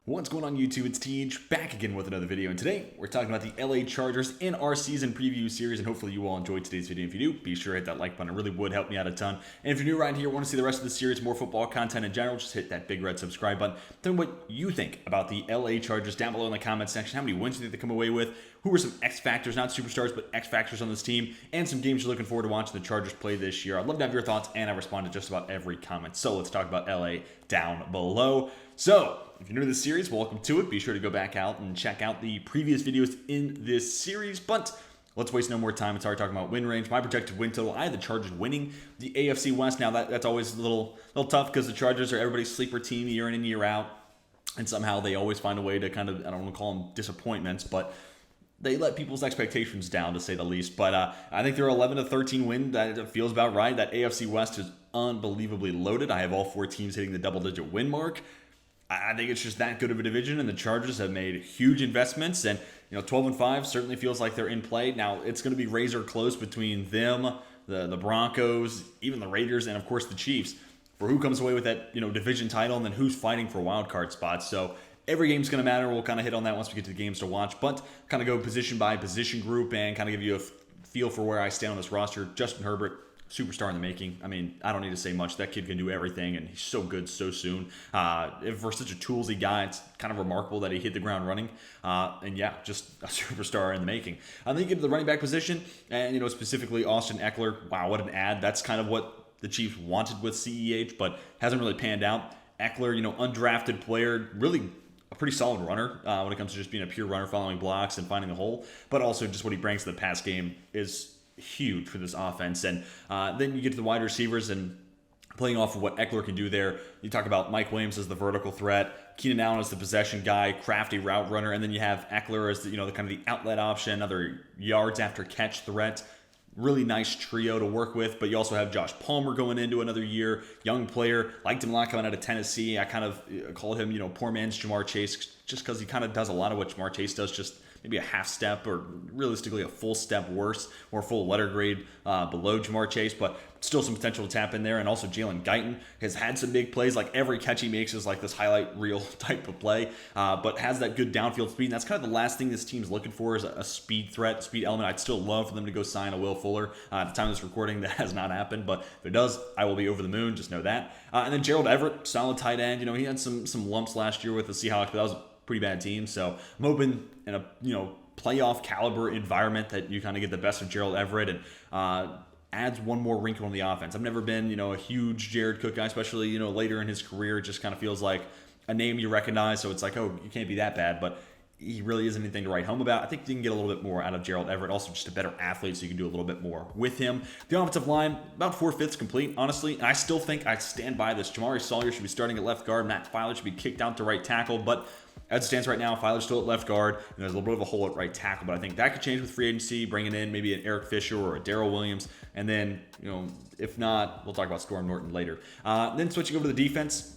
What's going on YouTube? It's Tej, back again with another video, and today we're talking about the LA Chargers in our season preview series, and hopefully you all enjoyed today's video. If you do, be sure to hit that like button. It really would help me out a ton. And if you're new around here, want to see the rest of the series, more football content in general, just hit that big red subscribe button. Tell me what you think about the LA Chargers down below in the comment section. How many wins do you think they come away with? Who are some X factors, not superstars, but X factors on this team, and some games you're looking forward to watching the Chargers play this year? I'd love to have your thoughts, and I respond to just about every comment. So let's talk about LA down below. So, if you're new to this series, welcome to it. Be sure to go back out and check out the previous videos in this series. But let's waste no more time and start talking about win range. My projected win total, I had the Chargers winning the AFC West. Now, that's always a little tough because the Chargers are everybody's sleeper team year in and year out. And somehow they always find a way to kind of, I don't want to call them disappointments, but they let people's expectations down, to say the least. But I think they're 11-13 win. That feels about right. That AFC West is unbelievably loaded. I have all four teams hitting the double-digit win mark. I think it's just that good of a division, and the Chargers have made huge investments, and 12-5 certainly feels like they're in play. Now, it's going to be razor close between them, the Broncos, even the Raiders, and of course the Chiefs for who comes away with that division title, and then who's fighting for wild card spots. So every game's going to matter. We'll kind of hit on that once we get to the games to watch, but kind of go position by position group and kind of give you a feel for where I stand on this roster. Justin Herbert, superstar in the making. I mean, I don't need to say much. That kid can do everything, and he's so good so soon. For such a toolsy guy, it's kind of remarkable that he hit the ground running. And yeah, just a superstar in the making. Then you get to the running back position, and specifically Austin Ekeler. Wow, what an ad. That's kind of what the Chiefs wanted with CEH, but hasn't really panned out. Ekeler, undrafted player, really a pretty solid runner when it comes to just being a pure runner, following blocks and finding the hole, but also just what he brings to the pass game is huge for this offense. And then you get to the wide receivers, and playing off of what Ekeler can do there, you talk about Mike Williams as the vertical threat, Keenan Allen as the possession guy, crafty route runner, and then you have Ekeler as the kind of the outlet option, another yards after catch threat. Really nice trio to work with, but you also have Josh Palmer going into another year, young player. Liked him a lot coming out of Tennessee. I kind of called him, poor man's Ja'Marr Chase, just because he kind of does a lot of what Ja'Marr Chase does, just maybe a half step or realistically a full step worse or full letter grade below Ja'Marr Chase, but still some potential to tap in there. And also Jalen Guyton has had some big plays. Like every catch he makes is like this highlight reel type of play, but has that good downfield speed. And that's kind of the last thing this team's looking for is a speed threat, speed element. I'd still love for them to go sign a Will Fuller. At the time of this recording, that has not happened, but if it does, I will be over the moon. Just know that. And then Gerald Everett, solid tight end. He had some lumps last year with the Seahawks, but that was a pretty bad team. So I'm hoping in a playoff caliber environment that you kind of get the best of Gerald Everett and adds one more wrinkle in the offense. I've never been a huge Jared Cook guy, especially later in his career. It just kind of feels like a name you recognize, so it's like, oh, you can't be that bad, but he really isn't anything to write home about. I think you can get a little bit more out of Gerald Everett. Also, just a better athlete, so you can do a little bit more with him. The offensive line, about 4/5 complete, honestly. And I still think I stand by this. Jamari Sawyer should be starting at left guard. Matt Filer should be kicked out to right tackle. But as it stands right now, Filer's still at left guard, and there's a little bit of a hole at right tackle. But I think that could change with free agency, bringing in maybe an Eric Fisher or a Darrell Williams. And then, if not, we'll talk about Storm Norton later. Then switching over to the defense,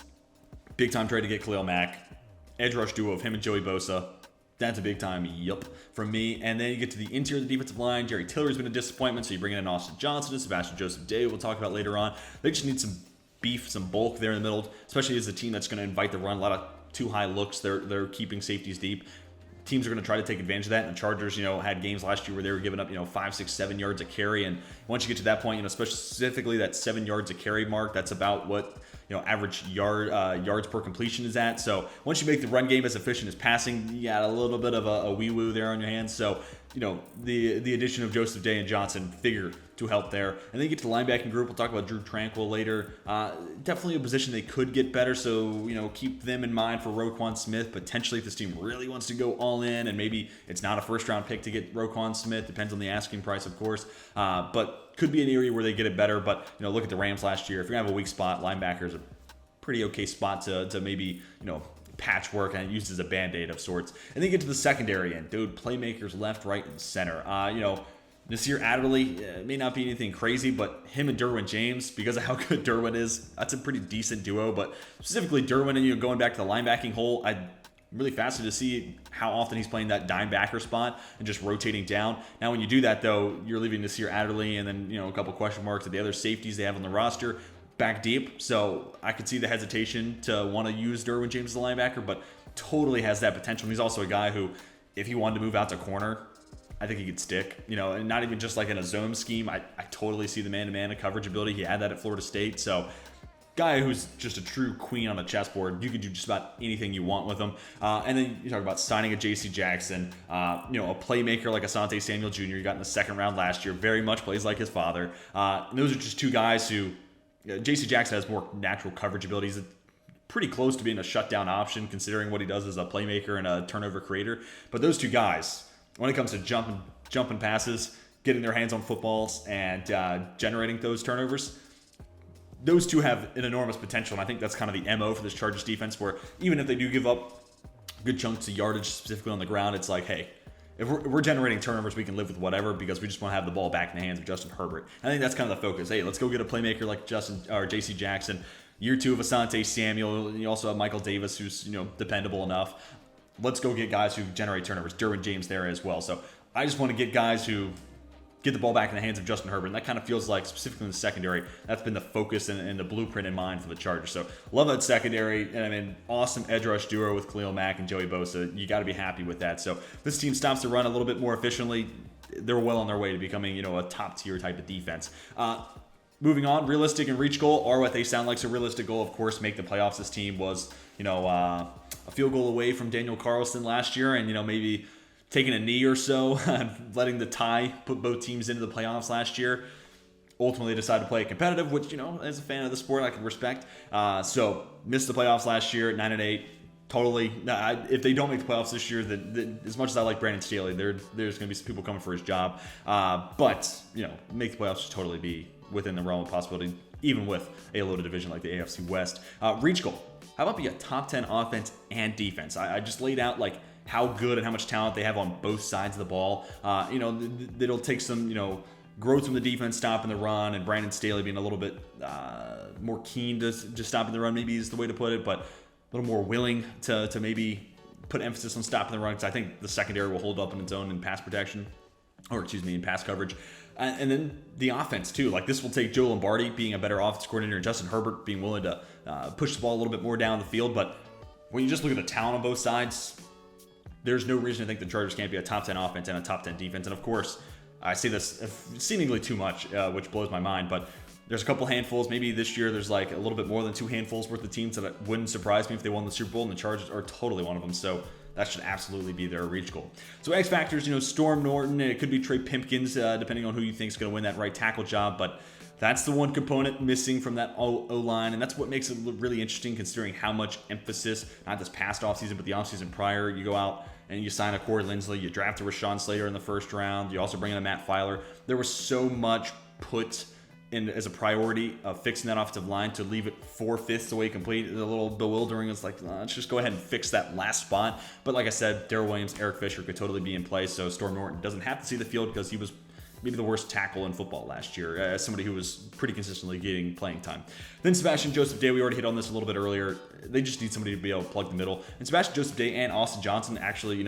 big-time trade to get Khalil Mack. Edge rush duo of him and Joey Bosa. That's a big time yup from me. And then you get to the interior of the defensive line. Jerry Tillery's been a disappointment, so you bring in Austin Johnson and Sebastian Joseph Day, we'll talk about later on. They just need some beef, some bulk there in the middle, especially as a team that's going to invite the run. A lot of too high looks. They're keeping safeties deep. Teams are going to try to take advantage of that. And the Chargers, had games last year where they were giving up, 5, 6, 7 yards a carry. And once you get to that point, specifically that 7 yards a carry mark, that's about what average yards per completion is at. So once you make the run game as efficient as passing, you got a little bit of a wee-woo there on your hands. So the addition of Joseph Day and Johnson figure to help there. And then you get to the linebacking group. We'll talk about Drew Tranquill later. Definitely a position they could get better. So keep them in mind for Roquan Smith. Potentially, if this team really wants to go all in, and maybe it's not a first-round pick to get Roquan Smith. Depends on the asking price, of course. But could be an area where they get it better. But look at the Rams last year. If you're gonna have a weak spot, linebacker's a pretty okay spot to maybe patchwork and used as a band-aid of sorts. And then you get to the secondary end, dude. Playmakers left, right, and center. Nasir Adderley may not be anything crazy, but him and Derwin James, because of how good Derwin is, that's a pretty decent duo. But specifically Derwin and going back to the linebacking hole, I'm really fascinated to see how often he's playing that dime backer spot and just rotating down. Now, when you do that, though, you're leaving Nasir Adderley and then a couple question marks at the other safeties they have on the roster. back deep, so I could see the hesitation to want to use Derwin James as a linebacker, but totally has that potential. And he's also a guy who, if he wanted to move out to corner, I think he could stick, and not even just like in a zone scheme. I totally see the man-to-man coverage ability. He had that at Florida State. So guy who's just a true queen on a chessboard. You can do just about anything you want with him. And then you talk about signing a J.C. Jackson, a playmaker like Asante Samuel Jr. You got in the second round last year. Very much plays like his father. And those are just two guys who, J.C. Jackson has more natural coverage abilities. Pretty close to being a shutdown option considering what he does as a playmaker and a turnover creator. But those two guys, when it comes to jumping passes, getting their hands on footballs, and generating those turnovers, those two have an enormous potential. And I think that's kind of the MO for this Chargers defense, where even if they do give up good chunks of yardage, specifically on the ground, it's like, hey, if we're generating turnovers, we can live with whatever because we just want to have the ball back in the hands of Justin Herbert. I think that's kind of the focus. Hey, let's go get a playmaker like J.C. Jackson. Year 2 of Asante Samuel. You also have Michael Davis, who's dependable enough. Let's go get guys who generate turnovers. Derwin James there as well. So I just want to get guys who get the ball back in the hands of Justin Herbert. And that kind of feels like, specifically in the secondary, that's been the focus and the blueprint in mind for the Chargers. So love that secondary. And I mean, awesome edge rush duo with Khalil Mack and Joey Bosa. You got to be happy with that. So this team stops to run a little bit more efficiently. They're well on their way to becoming, a top tier type of defense. Moving on, realistic and reach goal are what they sound like. So realistic goal, of course, make the playoffs. This team was, a field goal away from Daniel Carlson last year, and maybe taking a knee or so, letting the tie put both teams into the playoffs last year. Ultimately decided to play it competitive, which, as a fan of the sport, I can respect. So missed the playoffs last year at 9-8. Totally. If they don't make the playoffs this year, then as much as I like Brandon Staley, there's going to be some people coming for his job. But make the playoffs should totally be within the realm of possibility, even with a loaded division like the AFC West. Reach goal. How about be a top 10 offense and defense? I just laid out like how good and how much talent they have on both sides of the ball. It'll take some, growth from the defense stopping the run, and Brandon Staley being a little bit more keen to just stopping the run, maybe is the way to put it, but a little more willing to maybe put emphasis on stopping the run, because I think the secondary will hold up in its own in pass protection, in pass coverage. And then the offense, too. Like, this will take Joe Lombardi being a better offense coordinator and Justin Herbert being willing to push the ball a little bit more down the field. But when you just look at the talent on both sides, there's no reason to think the Chargers can't be a top 10 offense and a top 10 defense. And, of course, I say this seemingly too much, which blows my mind. But there's a couple handfuls. Maybe this year there's like a little bit more than 2 handfuls worth of teams that wouldn't surprise me if they won the Super Bowl, and the Chargers are totally one of them. So that should absolutely be their reach goal. So X factors, Storm Norton, and it could be Trey Pipkins, depending on who you think is going to win that right tackle job. But that's the one component missing from that O-line, and that's what makes it really interesting, considering how much emphasis, not this past offseason, but the offseason prior, you go out and you sign a Corey Linsley, you draft a Rashawn Slater in the first round, you also bring in a Matt Filer. There was so much put in as a priority of fixing that offensive line to leave it 4/5 away complete. A little bewildering. It's like, let's just go ahead and fix that last spot. But like I said, Darrell Williams, Eric Fisher could totally be in play. So Storm Norton doesn't have to see the field because he was maybe the worst tackle in football last year, as somebody who was pretty consistently getting playing time. Then Sebastian Joseph Day, we already hit on this a little bit earlier. They just need somebody to be able to plug the middle. And Sebastian Joseph Day and Austin Johnson actually,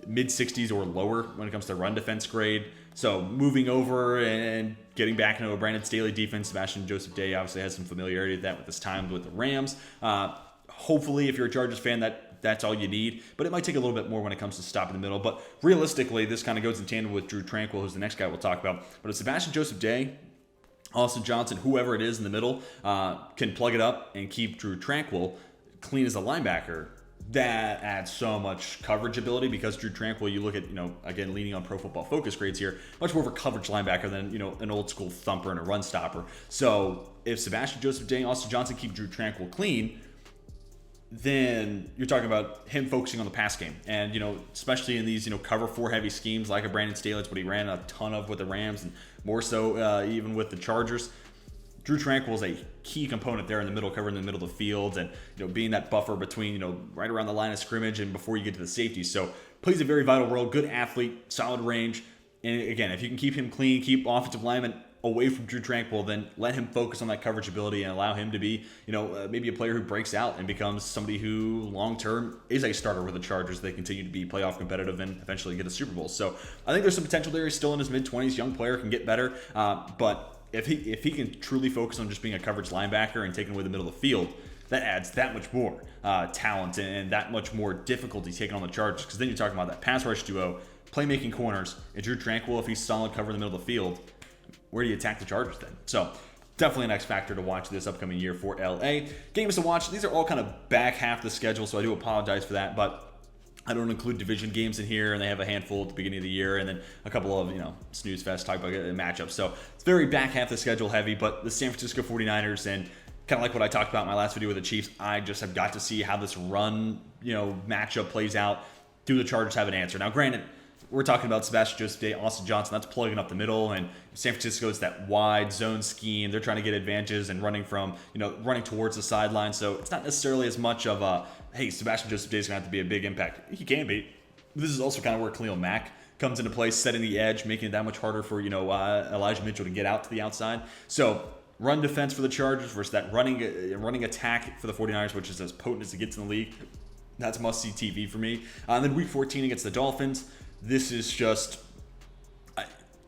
mid-60s or lower when it comes to run defense grade. So moving over and getting back into a Brandon Staley defense, Sebastian Joseph Day obviously has some familiarity with that with his time with the Rams. Hopefully, if you're a Chargers fan, that's all you need. But it might take a little bit more when it comes to stopping the middle. But realistically, this kind of goes in tandem with Drew Tranquill, who's the next guy we'll talk about. But if Sebastian Joseph Day, Austin Johnson, whoever it is in the middle, can plug it up and keep Drew Tranquill clean as a linebacker, that adds so much coverage ability, because Drew Tranquill, you look at, again, leaning on Pro Football Focus grades here, much more of a coverage linebacker than, an old school thumper and a run stopper. So if Sebastian Joseph Day and Austin Johnson keep Drew Tranquill clean, then you're talking about him focusing on the pass game. And, especially in these, cover 4 heavy schemes like a Brandon Staley, it's what he ran a ton of with the Rams, and more so even with the Chargers. Drew Tranquill is a key component there in the middle, covering the middle of the field, and being that buffer between right around the line of scrimmage and before you get to the safety. So plays a very vital role. Good athlete, solid range, and again, if you can keep him clean, keep offensive linemen away from Drew Tranquill, then let him focus on that coverage ability and allow him to be maybe a player who breaks out and becomes somebody who long term is a starter with the Chargers. They continue to be playoff competitive and eventually get a Super Bowl. So I think there's some potential there. He's still in his mid-20s, young player, can get better, but if he can truly focus on just being a coverage linebacker and taking away the middle of the field, that adds that much more talent and that much more difficulty taking on the Chargers. Because then you're talking about that pass rush duo, playmaking corners, and Drew Tranquill, if he's solid cover in the middle of the field, where do you attack the Chargers then? So definitely an X factor to watch this upcoming year for LA. Games to watch, these are all kind of back half the schedule, so I do apologize for that, but I don't include division games in here, and they have a handful at the beginning of the year, and then a couple of, snooze fest type of matchups. So it's very back half the schedule heavy, but the San Francisco 49ers, and kind of like what I talked about in my last video with the Chiefs, I just have got to see how this run, matchup plays out. Do the Chargers have an answer? Now, granted, we're talking about Sebastian Joseph Day, Austin Johnson, that's plugging up the middle, and San Francisco is that wide zone scheme. They're trying to get advantages and running towards the sideline. So it's not necessarily as much of a, hey, Sebastian Joseph Day is going to have to be a big impact. He can be. This is also kind of where Khalil Mack comes into play, setting the edge, making it that much harder for, Elijah Mitchell to get out to the outside. So run defense for the Chargers versus that running attack for the 49ers, which is as potent as it gets in the league. That's must-see TV for me. And then Week 14 against the Dolphins. This is just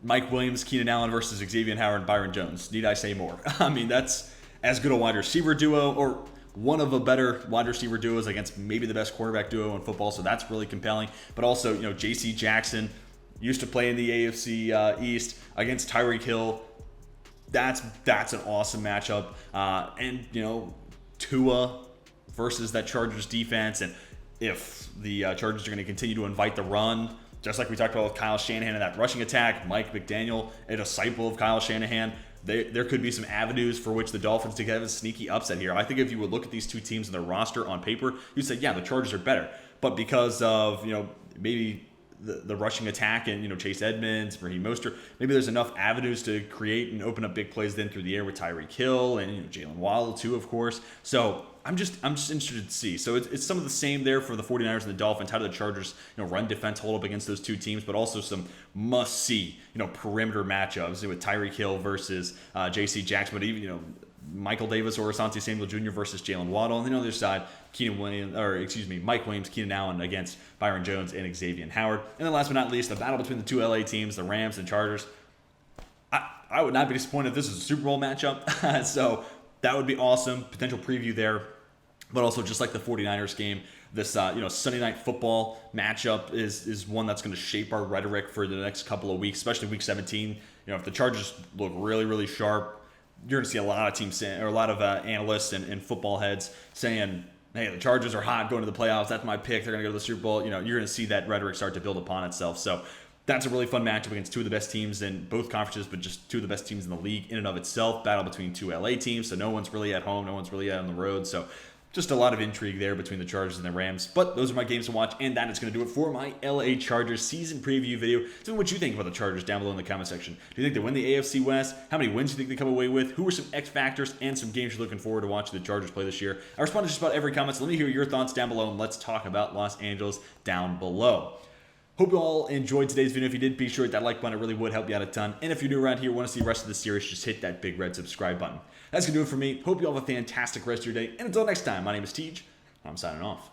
Mike Williams, Keenan Allen versus Xavier Howard and Byron Jones. Need I say more? I mean, that's as good a wide receiver duo, or one of the better wide receiver duos against maybe the best quarterback duo in football. So that's really compelling. But also, J.C. Jackson used to play in the AFC East against Tyreek Hill. That's an awesome matchup. And Tua versus that Chargers defense, and if the Chargers are going to continue to invite the run, just like we talked about with Kyle Shanahan and that rushing attack, Mike McDaniel, a disciple of Kyle Shanahan, there could be some avenues for which the Dolphins to have a sneaky upset here. I think if you would look at these two teams and their roster on paper, you'd say, yeah, the Chargers are better. But because of, maybe the rushing attack and, Chase Edmonds, Raheem Mostert, maybe there's enough avenues to create and open up big plays then through the air with Tyreek Hill and, Jalen Waddle too, of course. So I'm just interested to see. So it's some of the same there for the 49ers and the Dolphins. How do the Chargers, run defense hold up against those two teams, but also some must-see, perimeter matchups with Tyreek Hill versus J.C. Jackson, but even, Michael Davis or Asante Samuel Jr. versus Jalen Waddle. And then on the other side, Mike Williams, Keenan Allen against Byron Jones and Xavier Howard. And then last but not least, the battle between the two LA teams, the Rams and Chargers. I would not be disappointed if this is a Super Bowl matchup. So that would be awesome. Potential preview there. But also, just like the 49ers game, this Sunday Night Football matchup is one that's going to shape our rhetoric for the next couple of weeks, especially Week 17. If the Chargers look really, really sharp, you're going to see a lot of teams or a lot of analysts and football heads saying, hey, the Chargers are hot going to the playoffs. That's my pick. They're going to go to the Super Bowl. You're going to see that rhetoric start to build upon itself. So that's a really fun matchup against two of the best teams in both conferences, but just two of the best teams in the league in and of itself. Battle between two LA teams, so no one's really at home. No one's really out on the road. So just a lot of intrigue there between the Chargers and the Rams. But those are my games to watch, and that is going to do it for my LA Chargers season preview video. Tell me what you think about the Chargers down below in the comment section. Do you think they win the AFC West? How many wins do you think they come away with? Who are some X factors and some games you're looking forward to watching the Chargers play this year? I respond to just about every comment, so let me hear your thoughts down below, and let's talk about Los Angeles down below. Hope you all enjoyed today's video. If you did, be sure to hit that like button. It really would help you out a ton. And if you're new around here, want to see the rest of the series, just hit that big red subscribe button. That's going to do it for me. Hope you all have a fantastic rest of your day. And until next time, my name is Tej. I'm signing off.